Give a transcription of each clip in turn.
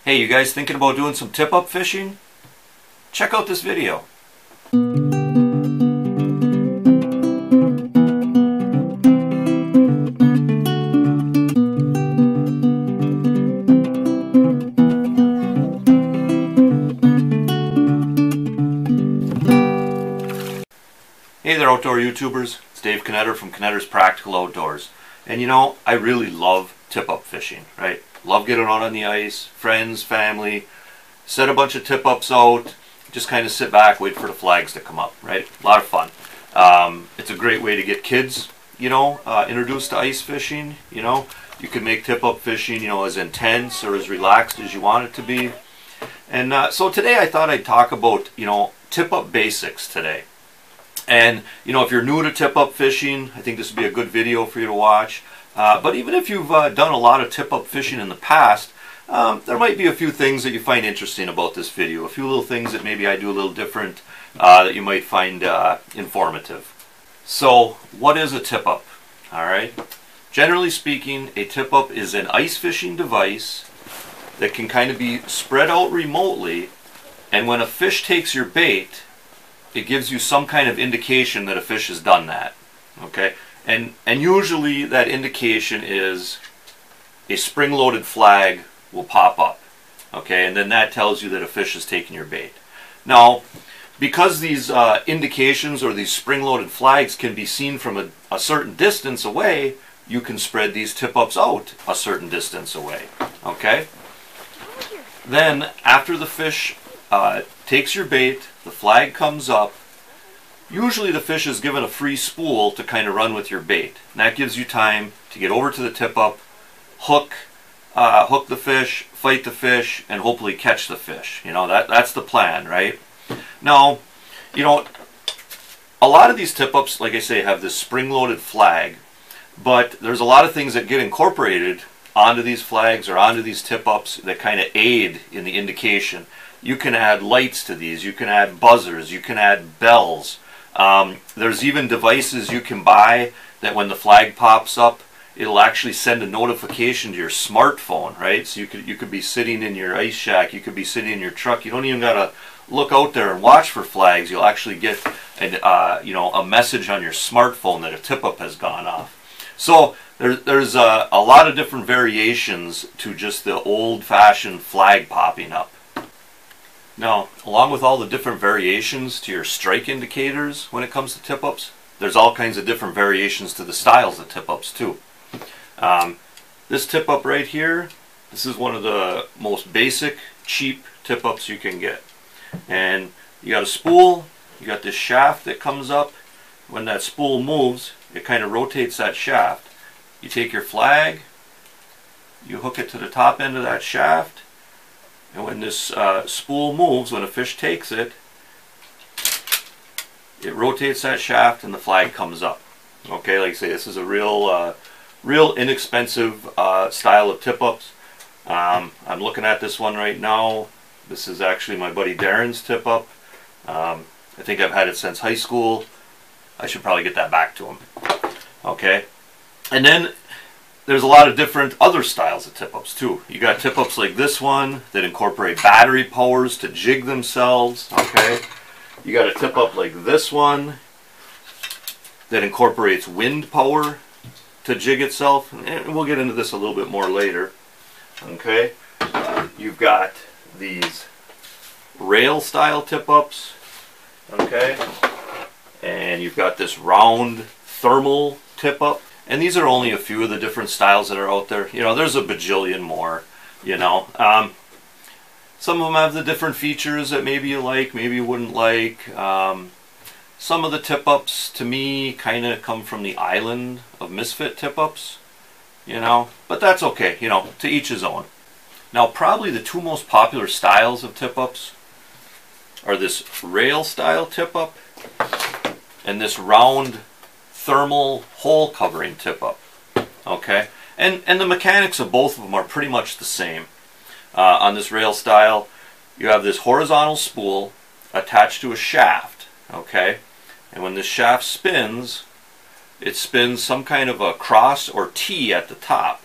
Hey, you guys thinking about doing some tip-up fishing? Check out this video. Hey there, outdoor YouTubers. It's Dave Knetter from Knetter's Practical Outdoors. And you know, I really love tip-up fishing, right? Love getting out on the ice, friends, family, set a bunch of tip-ups out, just kind of sit back, wait for the flags to come up, right? A lot of fun. It's a great way to get kids, introduced to ice fishing, You can make tip-up fishing, as intense or as relaxed as you want it to be. And so today I thought I'd talk about, tip-up basics today. And, if you're new to tip-up fishing, I think this would be a good video for you to watch. But even if you've done a lot of tip-up fishing in the past, there might be a few things that you find interesting about this video. A few little things that maybe I do a little different that you might find informative. So, what is a tip-up? Alright? Generally speaking, a tip-up is an ice fishing device that can kind of be spread out remotely, and when a fish takes your bait, it gives you some kind of indication that a fish has done that. Okay? And usually that indication is a spring-loaded flag will pop up. Okay? And then that tells you that a fish has taken your bait. Now, because these indications or these spring-loaded flags can be seen from a certain distance away, you can spread these tip-ups out a certain distance away. Okay? Then, after the fish takes your bait, the flag comes up, usually the fish is given a free spool to kind of run with your bait. And that gives you time to get over to the tip-up, hook the fish, fight the fish, and hopefully catch the fish. That's the plan, right? Now, a lot of these tip-ups, like I say, have this spring-loaded flag, but there's a lot of things that get incorporated onto these flags or onto these tip-ups that kind of aid in the indication. You can add lights to these, you can add buzzers, you can add bells. There's even devices you can buy that when the flag pops up, it'll actually send a notification to your smartphone, right? So you could be sitting in your ice shack, you could be sitting in your truck, you don't even gotta look out there and watch for flags. You'll actually get a message on your smartphone that a tip-up has gone off. So there's a lot of different variations to just the old-fashioned flag popping up. Now, along with all the different variations to your strike indicators when it comes to tip-ups, there's all kinds of different variations to the styles of tip-ups too. This tip-up right here, this is one of the most basic, cheap tip-ups you can get. And you got a spool, you got this shaft that comes up. When that spool moves, it kind of rotates that shaft. You take your flag, you hook it to the top end of that shaft, and when this spool moves, when a fish takes it, it rotates that shaft and the flag comes up. Okay, like I say, this is a real inexpensive style of tip-ups. I'm looking at this one right now. This is actually my buddy Darren's tip-up. I think I've had it since high school. I should probably get that back to him. Okay, and then there's a lot of different other styles of tip-ups too. You got tip-ups like this one that incorporate battery powers to jig themselves. Okay, you got a tip-up like this one that incorporates wind power to jig itself, and we'll get into this a little bit more later. Okay, you've got these rail style tip-ups. Okay, and you've got this round thermal tip-up. And these are only a few of the different styles that are out there. There's a bajillion more, Some of them have the different features that maybe you like, maybe you wouldn't like. Some of the tip-ups, to me, kind of come from the island of misfit tip-ups, But that's okay, to each his own. Now, probably the two most popular styles of tip-ups are this rail style tip-up and this round thermal hole covering tip-up. Okay, and the mechanics of both of them are pretty much the same. On this rail style, you have this horizontal spool attached to a shaft. Okay, and when this shaft spins, it spins some kind of a cross or T at the top.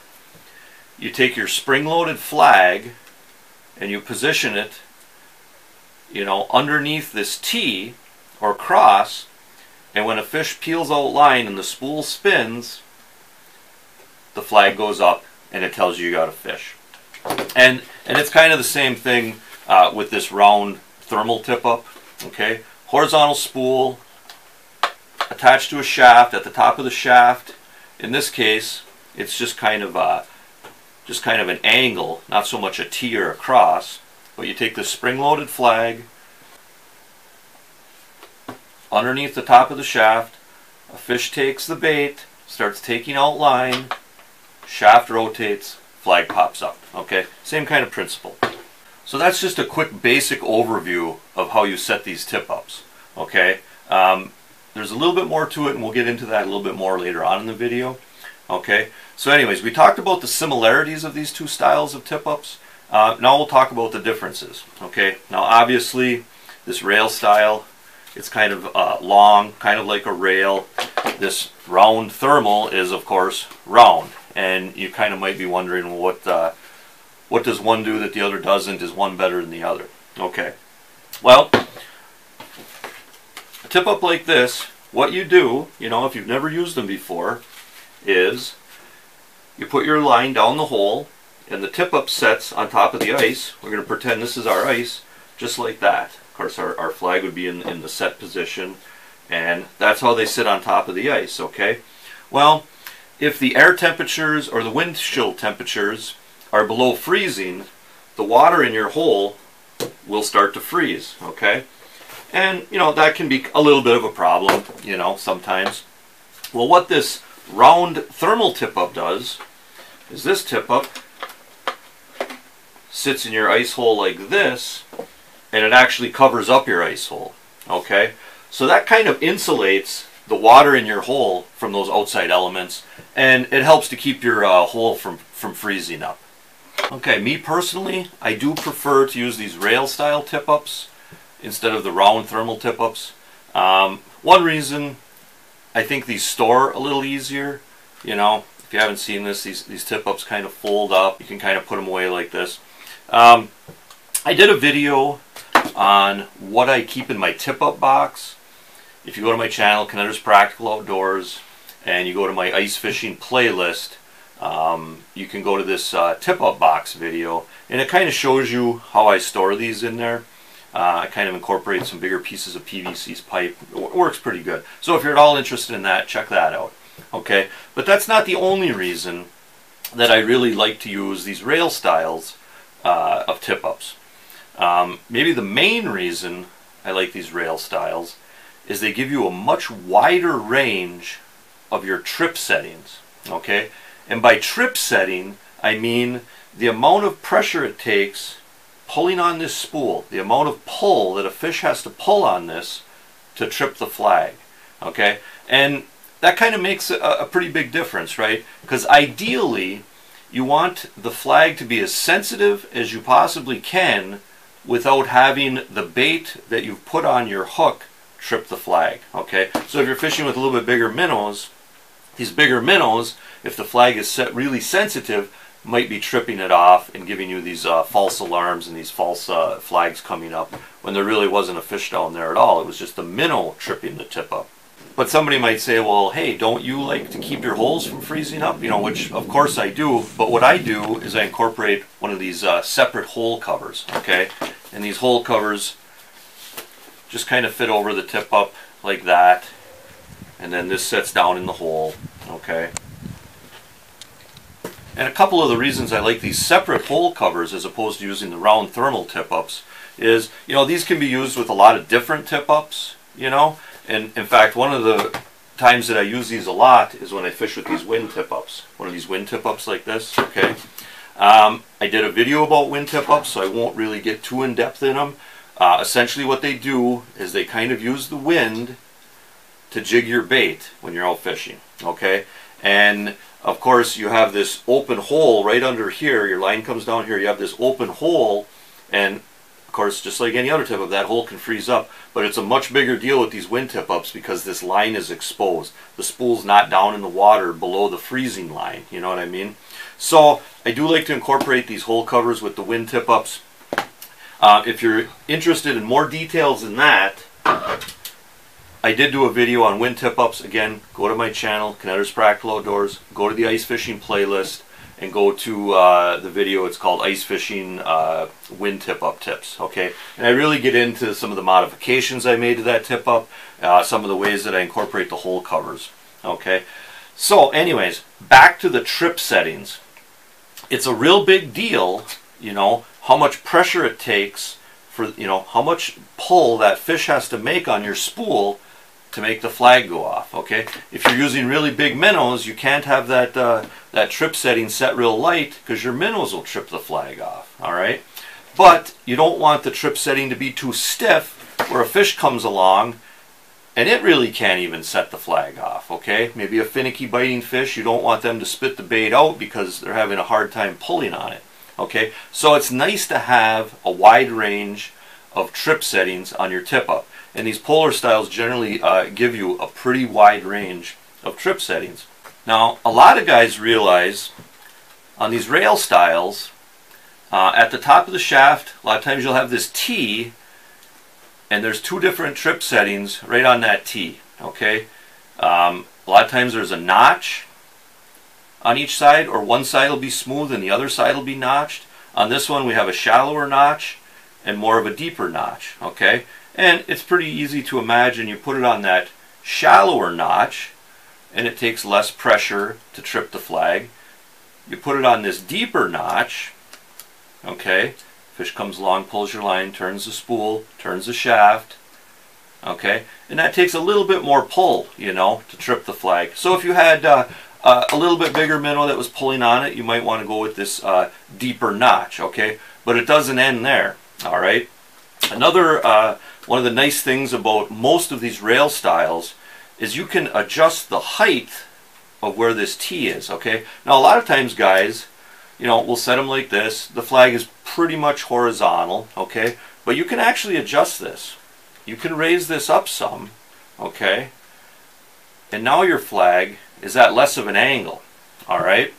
You take your spring-loaded flag and you position it, you know, underneath this T or cross, and when a fish peels out line and the spool spins, the flag goes up and it tells you got a fish. And it's kind of the same thing with this round thermal tip-up. Okay, horizontal spool attached to a shaft. At the top of the shaft, in this case, it's just kind of an angle, not so much a T or a cross. But you take the spring-loaded flag underneath the top of the shaft. A fish takes the bait, starts taking out line, shaft rotates, flag pops up. Okay, same kind of principle. So that's just a quick basic overview of how you set these tip-ups. Okay, there's a little bit more to it, and we'll get into that a little bit more later on in the video. Okay, so anyways, we talked about the similarities of these two styles of tip-ups. Now we'll talk about the differences. Okay, now obviously this rail style, it's kind of long, kind of like a rail. This round thermal is, of course, round, and you kind of might be wondering, well, what does one do that the other doesn't? Is one better than the other? Okay, well, a tip-up like this, what you do, you know, if you've never used them before, is you put your line down the hole, and the tip-up sets on top of the ice. We're going to pretend this is our ice, just like that. Of course, our flag would be in the set position, and that's how they sit on top of the ice. Okay, well, if the air temperatures or the wind chill temperatures are below freezing, the water in your hole will start to freeze. Okay, and you know, that can be a little bit of a problem, you know, sometimes. Well, what this round thermal tip-up does is this tip-up sits in your ice hole like this, and it actually covers up your ice hole. Okay, so that kind of insulates the water in your hole from those outside elements, and it helps to keep your hole from freezing up. Okay, me personally, I do prefer to use these rail style tip-ups instead of the round thermal tip-ups. One reason, I think these store a little easier. You know, if you haven't seen this, these tip-ups kind of fold up. You can kind of put them away like this. I did a video on what I keep in my tip-up box. If you go to my channel, Knetter's Practical Outdoors, and you go to my ice fishing playlist, you can go to this tip-up box video, and it kind of shows you how I store these in there. I kind of incorporate some bigger pieces of PVC pipe. It works pretty good. So if you're at all interested in that, check that out. Okay, but that's not the only reason that I really like to use these rail styles of tip-ups. Maybe the main reason I like these rail styles is they give you a much wider range of your trip settings. Okay, and by trip setting, I mean the amount of pressure it takes pulling on this spool, the amount of pull that a fish has to pull on this to trip the flag. Okay, and that kind of makes a pretty big difference, right? Because ideally, you want the flag to be as sensitive as you possibly can without having the bait that you've put on your hook trip the flag. Okay, so if you're fishing with a little bit bigger minnows, these bigger minnows, if the flag is set really sensitive, might be tripping it off and giving you these false alarms and these false flags coming up when there really wasn't a fish down there at all. It was just the minnow tripping the tip up. But somebody might say, well, hey, don't you like to keep your holes from freezing up? You know, which of course I do, but what I do is I incorporate one of these separate hole covers, okay? And these hole covers just kind of fit over the tip up like that, and then this sets down in the hole, okay? And a couple of the reasons I like these separate hole covers as opposed to using the round thermal tip-ups is, you know, these can be used with a lot of different tip-ups, you know? And in fact, one of the times that I use these a lot is when I fish with these wind tip-ups. One of these wind tip-ups like this, okay? I did a video about wind tip-ups, so I won't really get too in-depth in them. Essentially what they do is they kind of use the wind to jig your bait when you're out fishing, okay? And of course you have this open hole right under here. Your line comes down here, you have this open hole, and of course, just like any other tip-up, that hole can freeze up, but it's a much bigger deal with these wind tip-ups because this line is exposed. The spool's not down in the water below the freezing line, you know what I mean? So I do like to incorporate these hole covers with the wind tip-ups. If you're interested in more details than that, I did do a video on wind tip-ups. Again, go to my channel, Knetter's Practical Outdoors, go to the ice fishing playlist, and go to the video. It's called Ice Fishing Wind Tip-Up Tips. Okay, and I really get into some of the modifications I made to that tip-up, some of the ways that I incorporate the hole covers. Okay, so anyways, back to the trip settings. It's a real big deal, you know, how much pressure it takes for, you know, how much pull that fish has to make on your spool to make the flag go off. Okay, if you're using really big minnows, you can't have that that trip setting set real light, because your minnows will trip the flag off. All right, but you don't want the trip setting to be too stiff where a fish comes along and it really can't even set the flag off. Okay, maybe a finicky biting fish, you don't want them to spit the bait out because they're having a hard time pulling on it. Okay, so it's nice to have a wide range of trip settings on your tip-up. And these Polar Styles generally give you a pretty wide range of trip settings. Now, a lot of guys realize on these rail styles, at the top of the shaft, a lot of times you'll have this T, and there's two different trip settings right on that T. Okay, a lot of times there's a notch on each side, or one side will be smooth and the other side will be notched. On this one we have a shallower notch and more of a deeper notch. Okay, and it's pretty easy to imagine. You put it on that shallower notch and it takes less pressure to trip the flag. You put it on this deeper notch, okay, fish comes along, pulls your line, turns the spool, turns the shaft, okay, and that takes a little bit more pull, you know, to trip the flag. So if you had a little bit bigger minnow that was pulling on it, you might want to go with this deeper notch. Okay, but it doesn't end there. All right, another one of the nice things about most of these rail styles is you can adjust the height of where this T is. Okay, now a lot of times guys, you know, we'll set them like this. The flag is pretty much horizontal. Okay, but you can actually adjust this. You can raise this up some. Okay, and now your flag is at less of an angle. All right,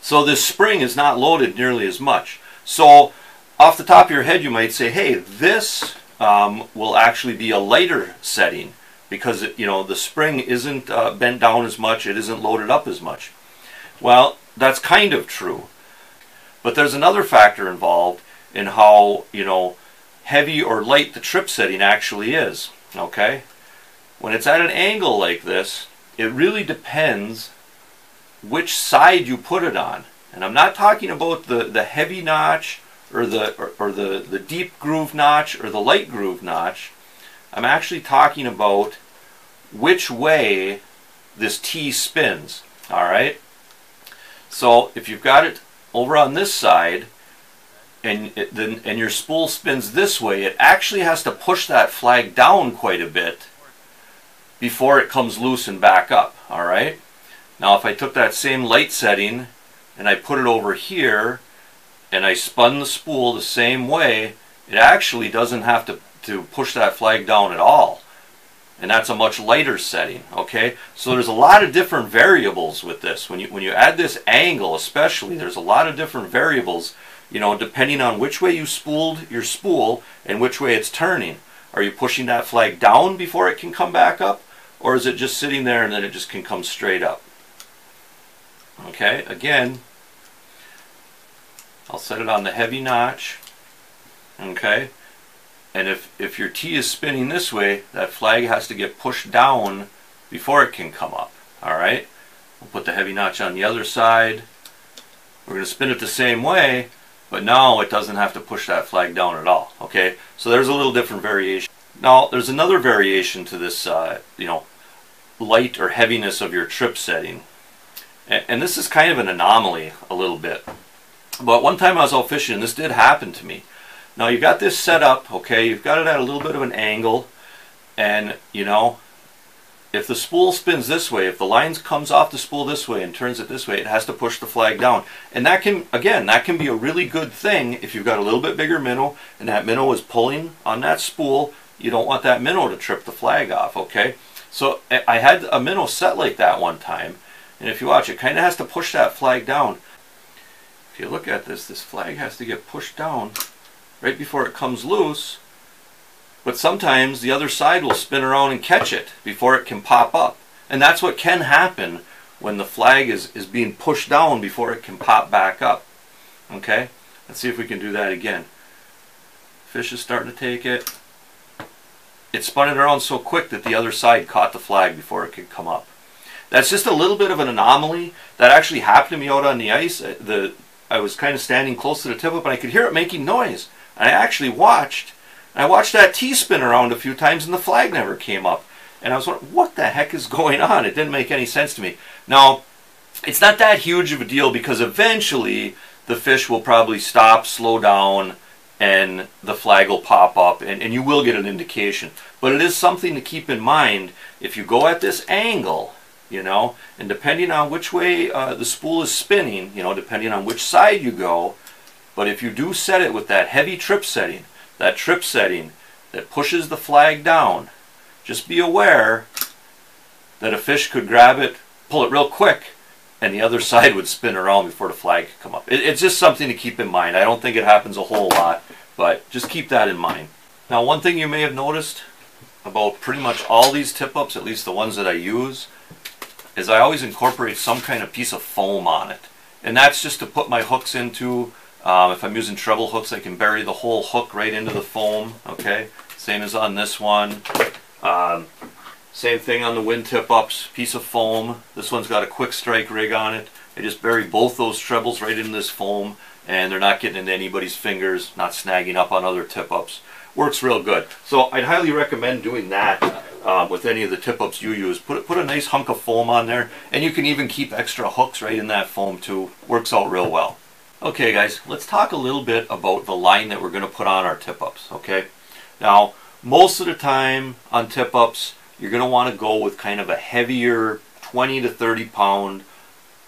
so this spring is not loaded nearly as much. So off the top of your head you might say, hey, this will actually be a lighter setting because you know, the spring isn't bent down as much, it isn't loaded up as much. Well, that's kind of true, but there's another factor involved in how, you know, heavy or light the trip setting actually is. Okay, when it's at an angle like this, it really depends which side you put it on. And I'm not talking about the heavy notch or the deep groove notch or the light groove notch. I'm actually talking about which way this T spins. All right, so if you've got it over on this side and your spool spins this way, it actually has to push that flag down quite a bit before it comes loose and back up. All right, now if I took that same light setting and I put it over here and I spun the spool the same way, it actually doesn't have to push that flag down at all, and that's a much lighter setting. Okay, so there's a lot of different variables with this. When you add this angle especially, there's a lot of different variables, you know, depending on which way you spooled your spool and which way it's turning. Are you pushing that flag down before it can come back up, or is it just sitting there and then it just can come straight up? Okay, again, I'll set it on the heavy notch. Okay, and if your T is spinning this way, that flag has to get pushed down before it can come up. All right, we'll put the heavy notch on the other side. We're going to spin it the same way, but now it doesn't have to push that flag down at all. Okay, so there's a little different variation. Now there's another variation to this, you know, light or heaviness of your trip setting, and this is kind of an anomaly a little bit. But one time I was out fishing, and this did happen to me. Now you've got this set up, okay, you've got it at a little bit of an angle, and you know, if the spool spins this way, if the line comes off the spool this way and turns it this way, it has to push the flag down. And that can, again, that can be a really good thing if you've got a little bit bigger minnow and that minnow is pulling on that spool. You don't want that minnow to trip the flag off. Okay, so I had a minnow set like that one time, and if you watch, it kind of has to push that flag down. If you look at this, this flag has to get pushed down right before it comes loose, but sometimes the other side will spin around and catch it before it can pop up. And that's what can happen when the flag is being pushed down before it can pop back up. Okay, let's see if we can do that again. Fish is starting to take it. It spun it around so quick that the other side caught the flag before it could come up. That's just a little bit of an anomaly. That actually happened to me out on the ice. I was kind of standing close to the tip-up and I could hear it making noise. And I actually watched. I watched that tee spin around a few times and the flag never came up. And I was wondering, what the heck is going on? It didn't make any sense to me. Now, it's not that huge of a deal because eventually the fish will probably stop, slow down, and the flag will pop up and you will get an indication. But it is something to keep in mind if you go at this angle, you know, and depending on which way the spool is spinning, you know, depending on which side you go, but if you do set it with that heavy trip setting, that pushes the flag down, just be aware that a fish could grab it, pull it real quick, and the other side would spin around before the flag could come up. It's just something to keep in mind. I don't think it happens a whole lot, but just keep that in mind. Now, one thing you may have noticed about pretty much all these tip-ups, at least the ones that I use, is I always incorporate some kind of piece of foam on it. And that's just to put my hooks into. If I'm using treble hooks, I can bury the whole hook right into the foam. Okay, same as on this one. Same thing on the wind tip-ups, piece of foam. This one's got a quick strike rig on it. I just bury both those trebles right into this foam and they're not getting into anybody's fingers, not snagging up on other tip-ups. Works real good. So I'd highly recommend doing that with any of the tip-ups you use. Put a nice hunk of foam on there, and you can even keep extra hooks right in that foam too. Works out real well. Okay guys, let's talk a little bit about the line that we're going to put on our tip-ups. Okay, now most of the time on tip-ups you're going to want to go with kind of a heavier 20 to 30 pound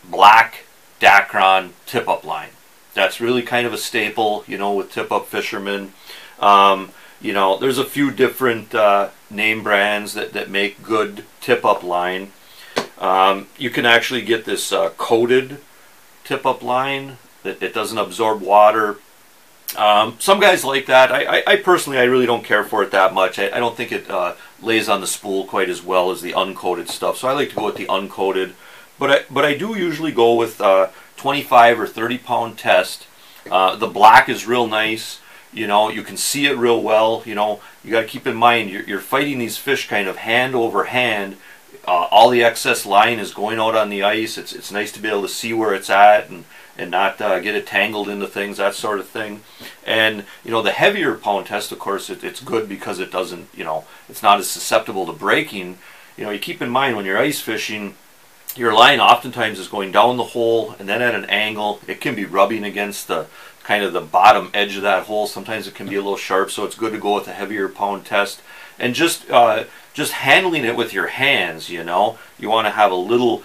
black Dacron tip-up line. That's really kind of a staple, you know, with tip-up fishermen. You know, there's a few different name brands that make good tip-up line. You can actually get this coated tip-up line that it doesn't absorb water. Some guys like that. I personally, I really don't care for it that much. I don't think it lays on the spool quite as well as the uncoated stuff. So I like to go with the uncoated. But I do usually go with 25 or 30 pound test. The black is real nice. You know, you can see it real well. You know, you got to keep in mind you're fighting these fish kind of hand over hand. All the excess line is going out on the ice. It's nice to be able to see where it's at and not get it tangled into things, that sort of thing. And you know, the heavier pound test, of course, it's good because it doesn't, you know, it's not as susceptible to breaking. You know, you keep in mind when you're ice fishing, your line oftentimes is going down the hole and then at an angle. It can be rubbing against the kind of the bottom edge of that hole. Sometimes it can be a little sharp, so it's good to go with a heavier pound test. And just handling it with your hands, you know, you want to have a little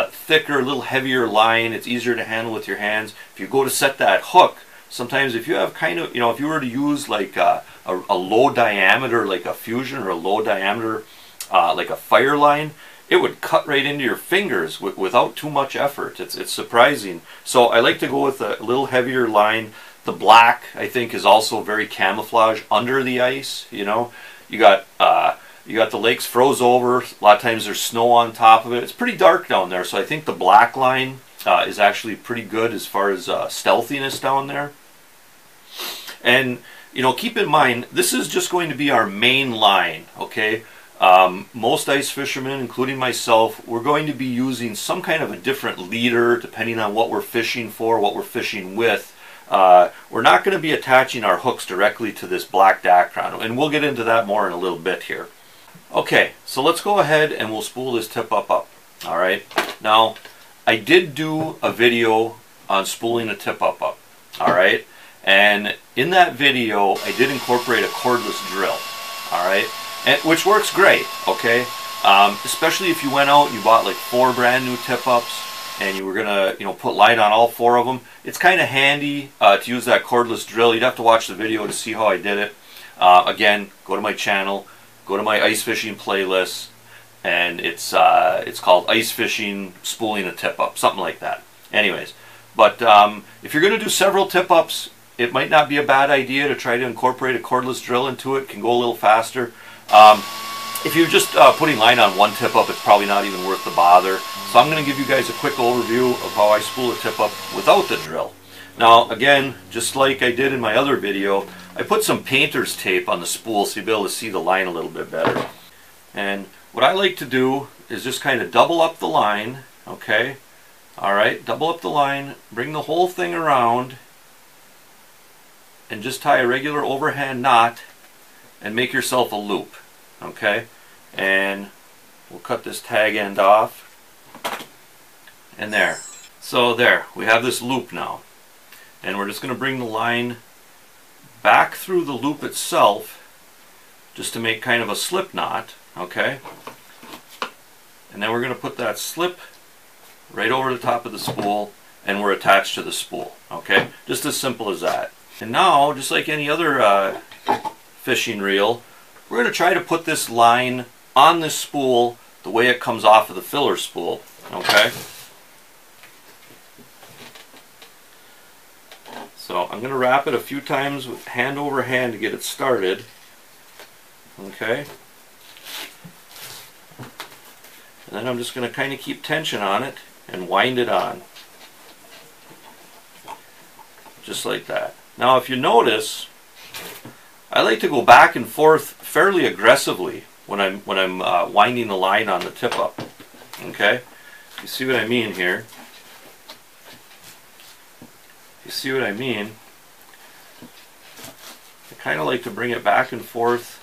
thicker, a little heavier line. It's easier to handle with your hands. If you go to set that hook, sometimes if you have kind of, you know, if you were to use like a low diameter, like a fusion, or a low diameter, like a fire line, it would cut right into your fingers without too much effort. It's surprising. So I like to go with a little heavier line. The black, I think, is also very camouflage under the ice. You know, you got the lakes froze over. A lot of times there's snow on top of it. It's pretty dark down there, so I think the black line is actually pretty good as far as stealthiness down there. And you know, keep in mind, this is just going to be our main line. Okay. Most ice fishermen, including myself, we're going to be using some kind of a different leader depending on what we're fishing for, what we're fishing with. We're not going to be attaching our hooks directly to this black Dacron, and we'll get into that more in a little bit here. Okay, so let's go ahead and we'll spool this tip-up up. Alright, now I did do a video on spooling a tip-up up. Alright, and in that video I did incorporate a cordless drill. Alright, which works great, okay? Especially if you went out and you bought like 4 brand new tip-ups and you were gonna, you know, put line on all 4 of them. It's kind of handy to use that cordless drill. You'd have to watch the video to see how I did it. Again, go to my channel, go to my ice fishing playlist, and it's called Ice Fishing Spooling a Tip-Up, something like that. Anyways, but if you're gonna do several tip-ups, it might not be a bad idea to try to incorporate a cordless drill into it. It can go a little faster. If you're just putting line on one tip-up, it's probably not even worth the bother. So I'm going to give you guys a quick overview of how I spool a tip-up without the drill. Now again, just like I did in my other video, I put some painter's tape on the spool so you'll be able to see the line a little bit better. And what I like to do is just kind of double up the line, okay? Alright, double up the line, bring the whole thing around, and just tie a regular overhand knot and make yourself a loop, okay? And we'll cut this tag end off, and there. So there, we have this loop now. And we're just going to bring the line back through the loop itself just to make kind of a slip knot, okay? And then we're going to put that slip right over the top of the spool, and we're attached to the spool, okay? Just as simple as that. And now, just like any other fishing reel, we're going to try to put this line on this spool the way it comes off of the filler spool, okay? So I'm going to wrap it a few times with hand over hand to get it started, okay? And then I'm just going to kind of keep tension on it and wind it on, just like that. Now if you notice, I like to go back and forth fairly aggressively when I'm winding the line on the tip-up, okay? You see what I mean here? You see what I mean? I kind of like to bring it back and forth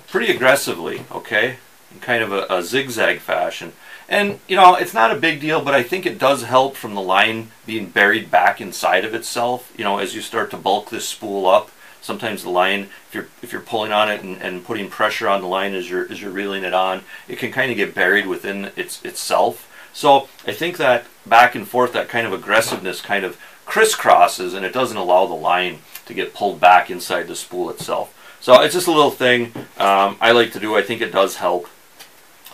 pretty aggressively, okay? In kind of a zigzag fashion. And, you know, it's not a big deal, but I think it does help from the line being buried back inside of itself. You know, as you start to bulk this spool up, sometimes the line, if you're pulling on it and putting pressure on the line as you're reeling it on, it can kind of get buried within itself. So I think that back and forth, that kind of aggressiveness kind of crisscrosses, and it doesn't allow the line to get pulled back inside the spool itself. So it's just a little thing I like to do. I think it does help.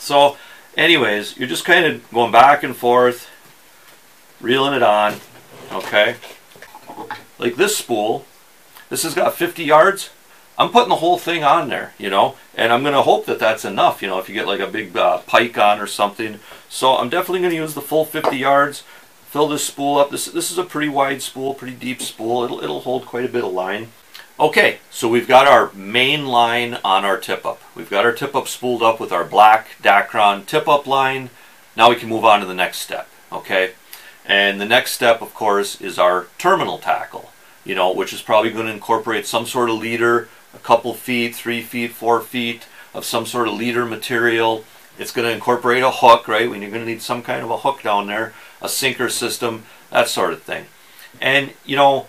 So anyways, you're just kind of going back and forth, reeling it on, okay? Like this spool, this has got 50 yards. I'm putting the whole thing on there, you know, and I'm going to hope that that's enough, you know, if you get like a big pike on or something. So I'm definitely going to use the full 50 yards, fill this spool up. This is a pretty wide spool, pretty deep spool. It'll hold quite a bit of line. Okay, so we've got our main line on our tip-up. We've got our tip-up spooled up with our black Dacron tip-up line. Now we can move on to the next step, okay? And the next step, of course, is our terminal tackle, you know, which is probably going to incorporate some sort of leader, a couple feet, 3 feet, 4 feet of some sort of leader material. It's going to incorporate a hook, right? When you're going to need some kind of a hook down there, a sinker system, that sort of thing. And, you know,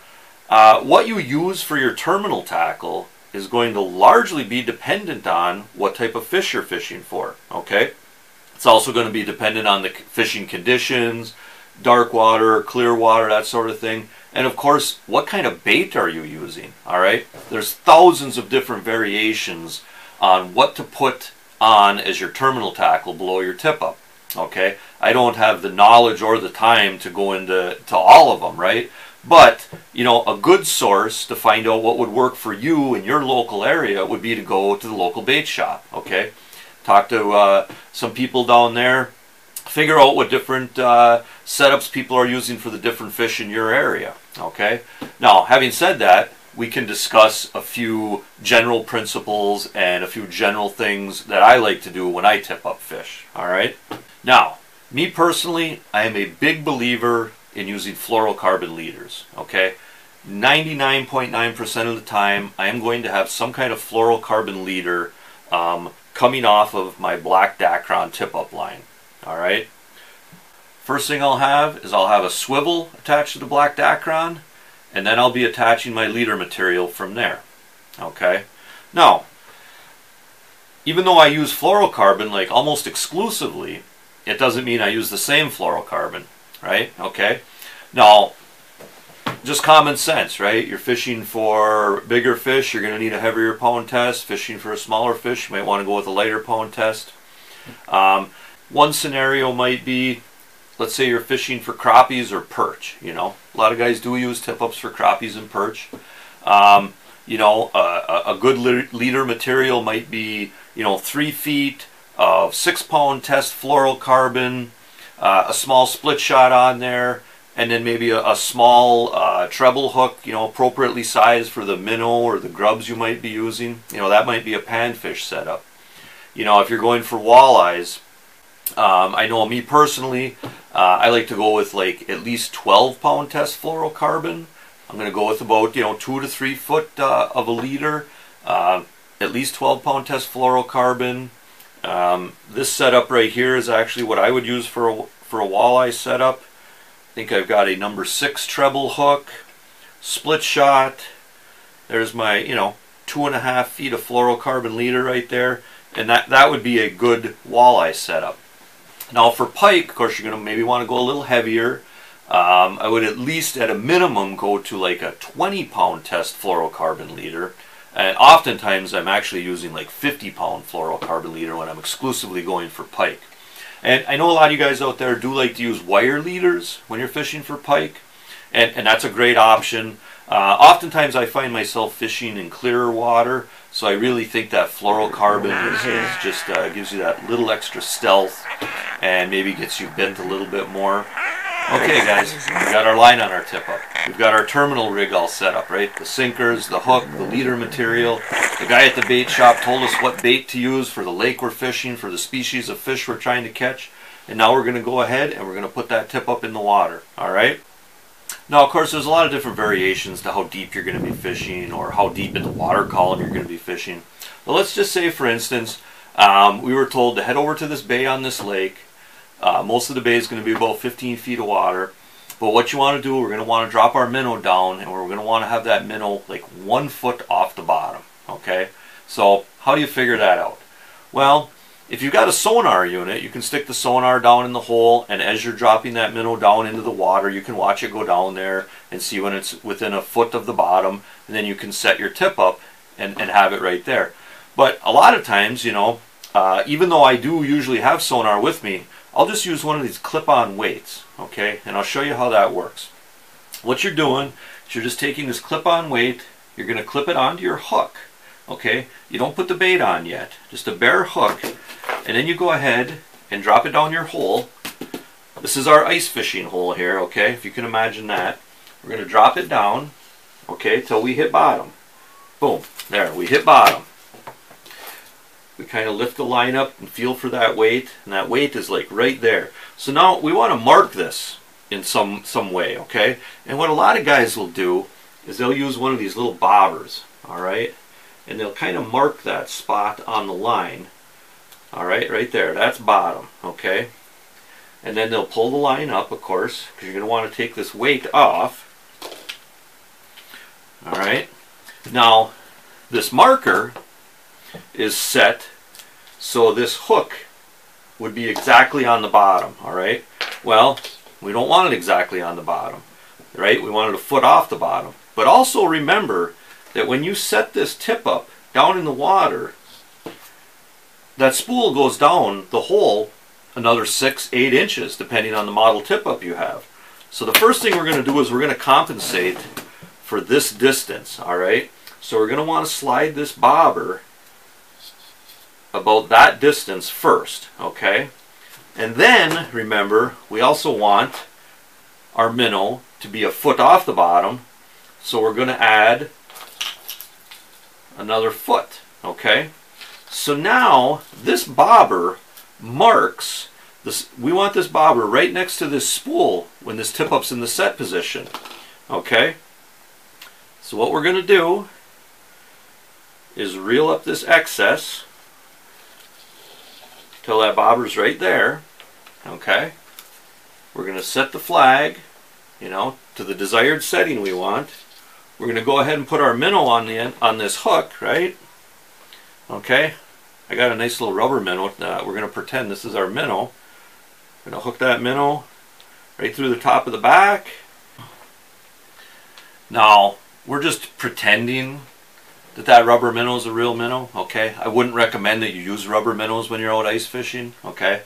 what you use for your terminal tackle is going to largely be dependent on what type of fish you're fishing for, okay? It's also going to be dependent on the fishing conditions, dark water, clear water, that sort of thing. And of course, what kind of bait are you using, all right? There's thousands of different variations on what to put on as your terminal tackle below your tip-up, okay? I don't have the knowledge or the time to go into all of them, right? But, you know, a good source to find out what would work for you in your local area would be to go to the local bait shop, okay? Talk to some people down there, figure out what different setups people are using for the different fish in your area, okay? Now, having said that, we can discuss a few general principles and a few general things that I like to do when I tip up fish, all right? Now, me personally, I am a big believer in using fluorocarbon leaders, okay? 99.9% of the time, I am going to have some kind of fluorocarbon leader coming off of my black Dacron tip-up line, all right? First thing I'll have is I'll have a swivel attached to the black Dacron, and then I'll be attaching my leader material from there, okay? Now, even though I use fluorocarbon like almost exclusively, it doesn't mean I use the same fluorocarbon, right? Okay. Now, just common sense, right? You're fishing for bigger fish, you're going to need a heavier pound test. Fishing for a smaller fish, you might want to go with a lighter pound test. One scenario might be let's say you're fishing for crappies or perch. You know, a lot of guys do use TipUps for crappies and perch. You know, a good leader material might be, you know, 3 feet of 6-pound test fluorocarbon, a small split shot on there, and then maybe a small treble hook, you know, appropriately sized for the minnow or the grubs you might be using. You know, that might be a panfish setup. You know, if you're going for walleyes, I know me personally, I like to go with like at least 12-pound test fluorocarbon. I'm going to go with about, you know, 2 to 3 foot of a leader, at least 12-pound test fluorocarbon. This setup right here is actually what I would use for a walleye setup. I think I've got a number 6 treble hook, split shot. There's my, you know, 2.5 feet of fluorocarbon leader right there, and that would be a good walleye setup. Now for pike, of course, you're going to maybe want to go a little heavier. I would at least at a minimum go to like a 20-pound test fluorocarbon leader, and oftentimes I'm actually using like 50-pound fluorocarbon leader when I'm exclusively going for pike. And I know a lot of you guys out there do like to use wire leaders when you're fishing for pike, and that's a great option. Oftentimes I find myself fishing in clearer water, so I really think that fluorocarbon is just gives you that little extra stealth and maybe gets you bent a little bit more. Okay guys, we got our line on our TipUp. We've got our terminal rig all set up, right? The sinkers, the hook, the leader material. The guy at the bait shop told us what bait to use for the lake we're fishing, for the species of fish we're trying to catch. And now we're going to go ahead and we're going to put that TipUp in the water, alright? Now of course there's a lot of different variations to how deep you're going to be fishing or how deep in the water column you're going to be fishing. But let's just say for instance, we were told to head over to this bay on this lake. Most of the bay is going to be about 15 feet of water. But what you want to do, we're going to want to drop our minnow down, and we're going to want to have that minnow like 1 foot off the bottom. Okay? So how do you figure that out? Well, if you've got a sonar unit, you can stick the sonar down in the hole, and as you're dropping that minnow down into the water, you can watch it go down there and see when it's within a foot of the bottom, and then you can set your TipUp and have it right there. But a lot of times, you know, even though I do usually have sonar with me, I'll just use one of these clip-on weights, okay? And I'll show you how that works. What you're doing is you're just taking this clip-on weight, you're going to clip it onto your hook, okay? You don't put the bait on yet, just a bare hook, and then you go ahead and drop it down your hole. This is our ice fishing hole here, okay? If you can imagine that. We're going to drop it down, okay, till we hit bottom. Boom, there, we hit bottom. We kind of lift the line up and feel for that weight, and that weight is like right there. So now we want to mark this in some way, okay? And what a lot of guys will do is they'll use one of these little bobbers, all right? And they'll kind of mark that spot on the line, all right, right there. That's bottom, okay? And then they'll pull the line up, of course, because you're going to want to take this weight off, all right? Now, this marker is set so this hook would be exactly on the bottom, all right? Well, we don't want it exactly on the bottom, right? We want it a foot off the bottom. But also remember that when you set this TipUp down in the water, that spool goes down the hole another 6-8 inches depending on the model TipUp you have. So the first thing we're going to do is we're going to compensate for this distance, all right? So we're going to want to slide this bobber about that distance first, okay? And then, remember, we also want our minnow to be a foot off the bottom, so we're going to add another foot, okay? So now, this bobber marks, this. We want this bobber right next to this spool when this TipUp's in the set position, okay? So what we're going to do is reel up this excess till that bobber's right there, okay? We're going to set the flag, you know, to the desired setting we want. We're going to go ahead and put our minnow on the end, on this hook, right? Okay, I got a nice little rubber minnow. We're going to pretend this is our minnow. We're going to hook that minnow right through the top of the back. Now, we're just pretending that rubber minnow is a real minnow, okay? I wouldn't recommend that you use rubber minnows when you're out ice fishing, okay?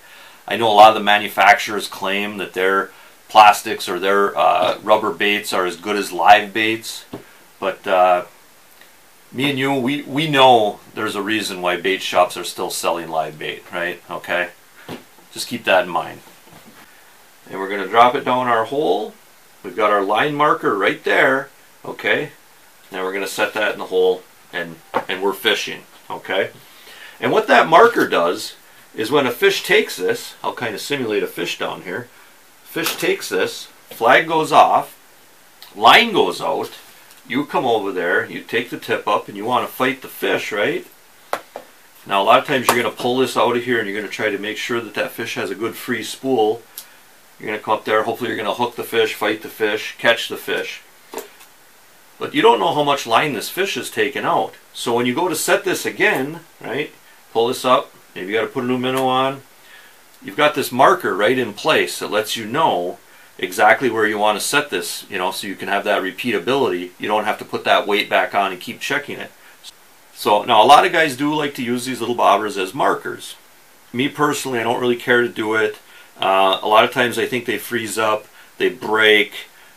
I know a lot of the manufacturers claim that their plastics or their rubber baits are as good as live baits, but me and you, we know there's a reason why bait shops are still selling live bait, right? Okay, just keep that in mind. And we're going to drop it down our hole. We've got our line marker right there, okay? Now we're going to set that in the hole, and we're fishing, okay? And what that marker does is when a fish takes this, I'll kind of simulate a fish down here. Fish takes this, flag goes off, line goes out, you come over there, you take the tip up, and you want to fight the fish, right? Now a lot of times you're going to pull this out of here and you're going to try to make sure that that fish has a good free spool. You're going to come up there, hopefully you're going to hook the fish, fight the fish, catch the fish. But you don't know how much line this fish has taken out. So when you go to set this again, right, pull this up, maybe you got to put a new minnow on, you've got this marker right in place that lets you know exactly where you want to set this, you know, so you can have that repeatability. You don't have to put that weight back on and keep checking it. So now a lot of guys do like to use these little bobbers as markers. Me personally, I don't really care to do it. A lot of times I think they freeze up, they break.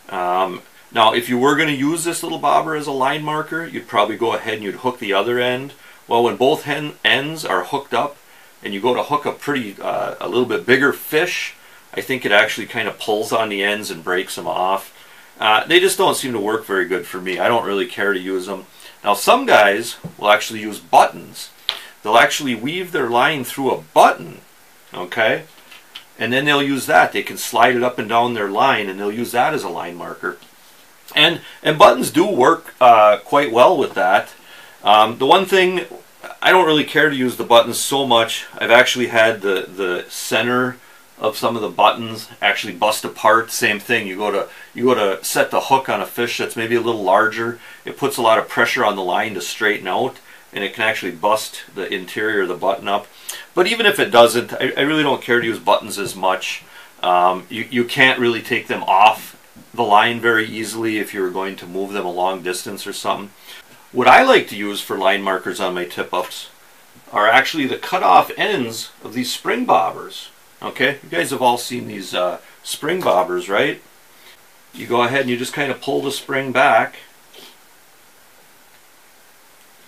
Now if you were going to use this little bobber as a line marker, you'd probably go ahead and you'd hook the other end. Well, when both ends are hooked up and you go to hook a little bit bigger fish, I think it actually kind of pulls on the ends and breaks them off. They just don't seem to work very good for me. I don't really care to use them. Now some guys will actually use buttons. They'll actually weave their line through a button, okay? And then they'll use that. They can slide it up and down their line and they'll use that as a line marker. And buttons do work quite well with that. The one thing, I don't really care to use the buttons so much. I've actually had the center of some of the buttons actually bust apart. Same thing, you go to set the hook on a fish that's maybe a little larger. It puts a lot of pressure on the line to straighten out, and it can actually bust the interior of the button up. But even if it doesn't, I really don't care to use buttons as much. You can't really take them off the line very easily if you're going to move them a long distance or something. What I like to use for line markers on my tip-ups are actually the cut-off ends of these spring bobbers. Okay, you guys have all seen these spring bobbers, right? You go ahead and you just kind of pull the spring back.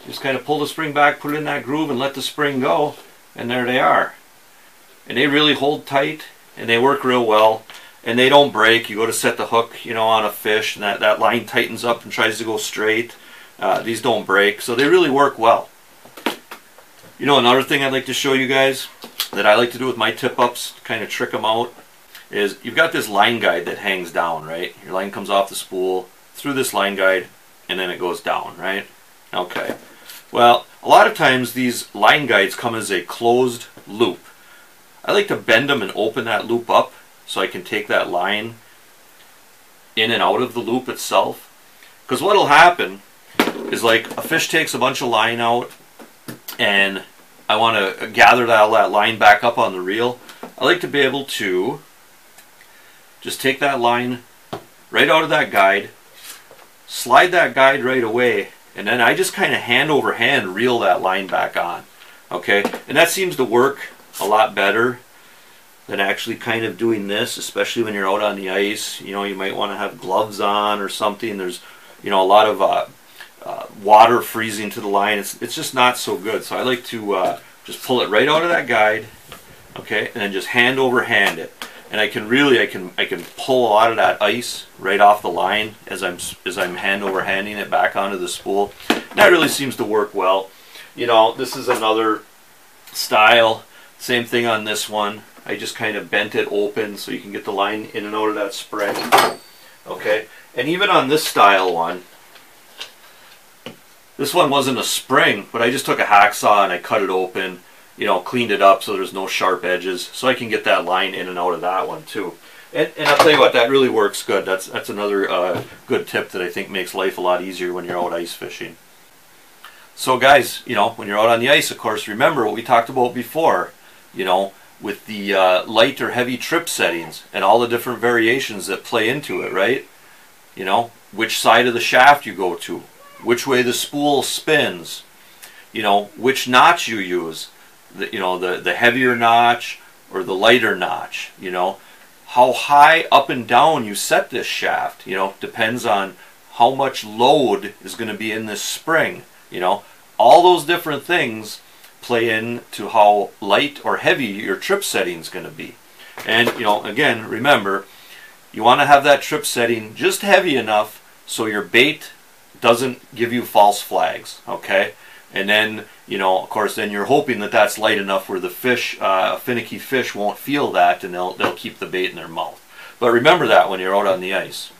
Just kind of pull the spring back, put it in that groove and let the spring go, and there they are. And they really hold tight and they work real well and they don't break. You go to set the hook, you know, on a fish and that line tightens up and tries to go straight. These don't break, so they really work well. You know, another thing I'd like to show you guys that I like to do with my tip-ups to kind of trick them out is you've got this line guide that hangs down, right? Your line comes off the spool through this line guide and then it goes down, right? Okay. Well, a lot of times these line guides come as a closed loop. I like to bend them and open that loop up so I can take that line in and out of the loop itself. Because what will happen is, like, a fish takes a bunch of line out and I want to gather all that line back up on the reel. I like to be able to just take that line right out of that guide, slide that guide right away, and then I just kind of hand over hand reel that line back on. Okay, and that seems to work a lot better than actually kind of doing this, especially when you're out on the ice. You know, you might want to have gloves on or something. There's, you know, a lot of water freezing to the line. It's just not so good. So I like to just pull it right out of that guide, okay, and then just hand over hand it. And I can pull a lot of that ice right off the line as I'm hand over handing it back onto the spool. And that really seems to work well. You know, this is another style. Same thing on this one. I just kind of bent it open so you can get the line in and out of that spring. Okay, and even on this style one, this one wasn't a spring, but I just took a hacksaw and I cut it open, you know, cleaned it up so there's no sharp edges, so I can get that line in and out of that one too. And I'll tell you what, that really works good. That's another good tip that I think makes life a lot easier when you're out ice fishing. So guys, you know, when you're out on the ice, of course, remember what we talked about before, you know, with the light or heavy trip settings and all the different variations that play into it, right? You know, which side of the shaft you go to, which way the spool spins, you know, which notch you use, the heavier notch, or the lighter notch, you know. How high up and down you set this shaft, you know, depends on how much load is going to be in this spring, you know. All those different things play into how light or heavy your trip setting is going to be. And, you know, again, remember, you want to have that trip setting just heavy enough so your bait doesn't give you false flags, okay? And then, you know, of course, then you're hoping that that's light enough where the fish, finicky fish won't feel that, and they'll keep the bait in their mouth. But remember that when you're out on the ice.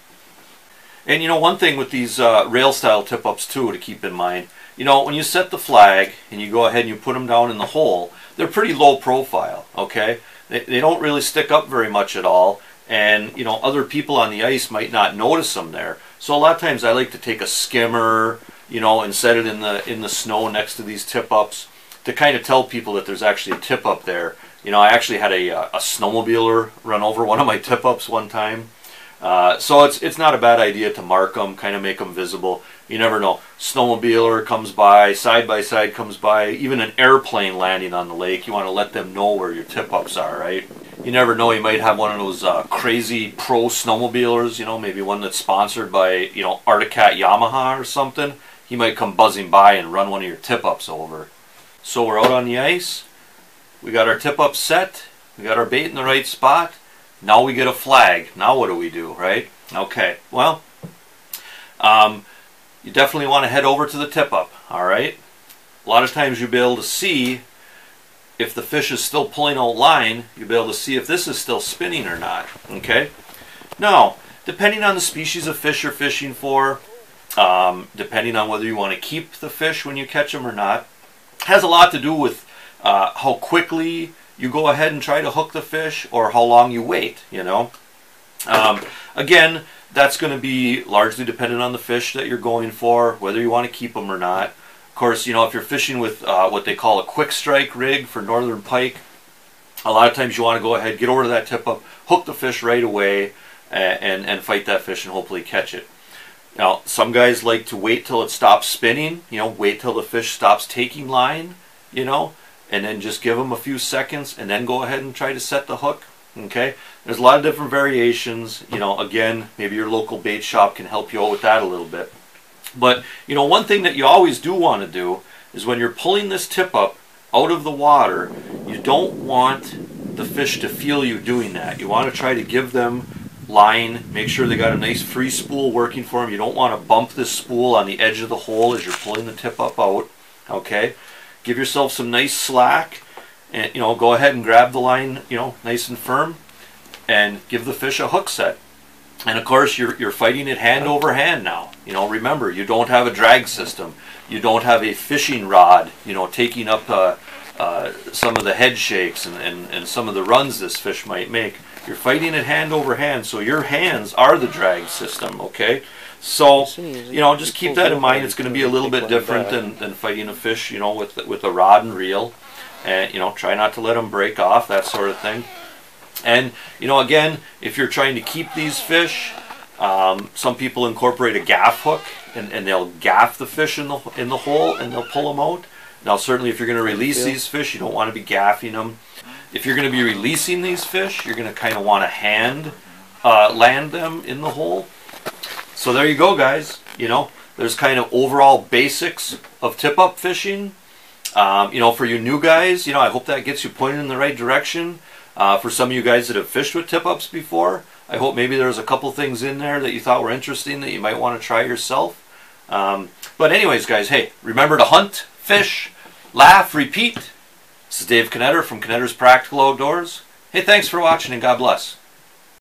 And, you know, one thing with these rail style tip ups too to keep in mind, you know, when you set the flag and you go ahead and you put them down in the hole, they're pretty low profile, okay? They don't really stick up very much at all, and, you know, other people on the ice might not notice them there. So a lot of times I like to take a skimmer, you know, and set it in the snow next to these tip ups to kind of tell people that there's actually a tip up there. You know, I actually had a snowmobiler run over one of my tip ups one time. So it's not a bad idea to mark them, kind of make them visible. You never know. Snowmobiler comes by side comes by, even an airplane landing on the lake. You want to let them know where your tip-ups are, right? You never know. You might have one of those crazy pro snowmobilers, you know, maybe one that's sponsored by, you know, Articat Yamaha or something. He might come buzzing by and run one of your tip-ups over. So we're out on the ice. We got our tip-up set. We got our bait in the right spot. Now we get a flag. Now what do we do, right? Okay, well, you definitely want to head over to the tip-up, all right? A lot of times you'll be able to see if the fish is still pulling out line. You'll be able to see if this is still spinning or not, okay? Now, depending on the species of fish you're fishing for, depending on whether you want to keep the fish when you catch them or not, has a lot to do with how quickly you go ahead and try to hook the fish or how long you wait, you know. Again, that's going to be largely dependent on the fish that you're going for, whether you want to keep them or not. Of course, you know, if you're fishing with what they call a quick strike rig for northern pike, a lot of times you want to go ahead, get over to that tip up, hook the fish right away, and fight that fish and hopefully catch it. Now, some guys like to wait till it stops spinning, you know, wait till the fish stops taking line, you know, and then just give them a few seconds and then go ahead and try to set the hook. Okay, there's a lot of different variations. You know, again, maybe your local bait shop can help you out with that a little bit. But, you know, one thing that you always do want to do is when you're pulling this tip up out of the water, you don't want the fish to feel you doing that. You want to try to give them line, make sure they got a nice free spool working for them. You don't want to bump this spool on the edge of the hole as you're pulling the tip up out. Okay, give yourself some nice slack. And, you know, go ahead and grab the line, you know, nice and firm, and give the fish a hook set. And of course, you're fighting it hand over hand now. You know, remember, you don't have a drag system. You don't have a fishing rod, you know, taking up some of the head shakes and some of the runs this fish might make. You're fighting it hand over hand, so your hands are the drag system, okay? So, you know, just keep that in mind. It's going to be a little bit different than fighting a fish, you know, with a rod and reel. And, you know, try not to let them break off, that sort of thing. And, you know, again, if you're trying to keep these fish, some people incorporate a gaff hook, and they'll gaff the fish in the hole, and they'll pull them out. Now, certainly if you're going to release these fish, you don't want to be gaffing them. If you're going to be releasing these fish, you're going to kind of want to hand land them in the hole. So there you go, guys. You know, there's kind of overall basics of tip-up fishing. You know, for you new guys, you know, I hope that gets you pointed in the right direction. For some of you guys that have fished with tip-ups before, I hope maybe there's a couple things in there that you thought were interesting that you might want to try yourself. But anyways, guys, hey, remember to hunt, fish, laugh, repeat. This is Dave Knetter from Knetter's Practical Outdoors. Hey, thanks for watching and God bless.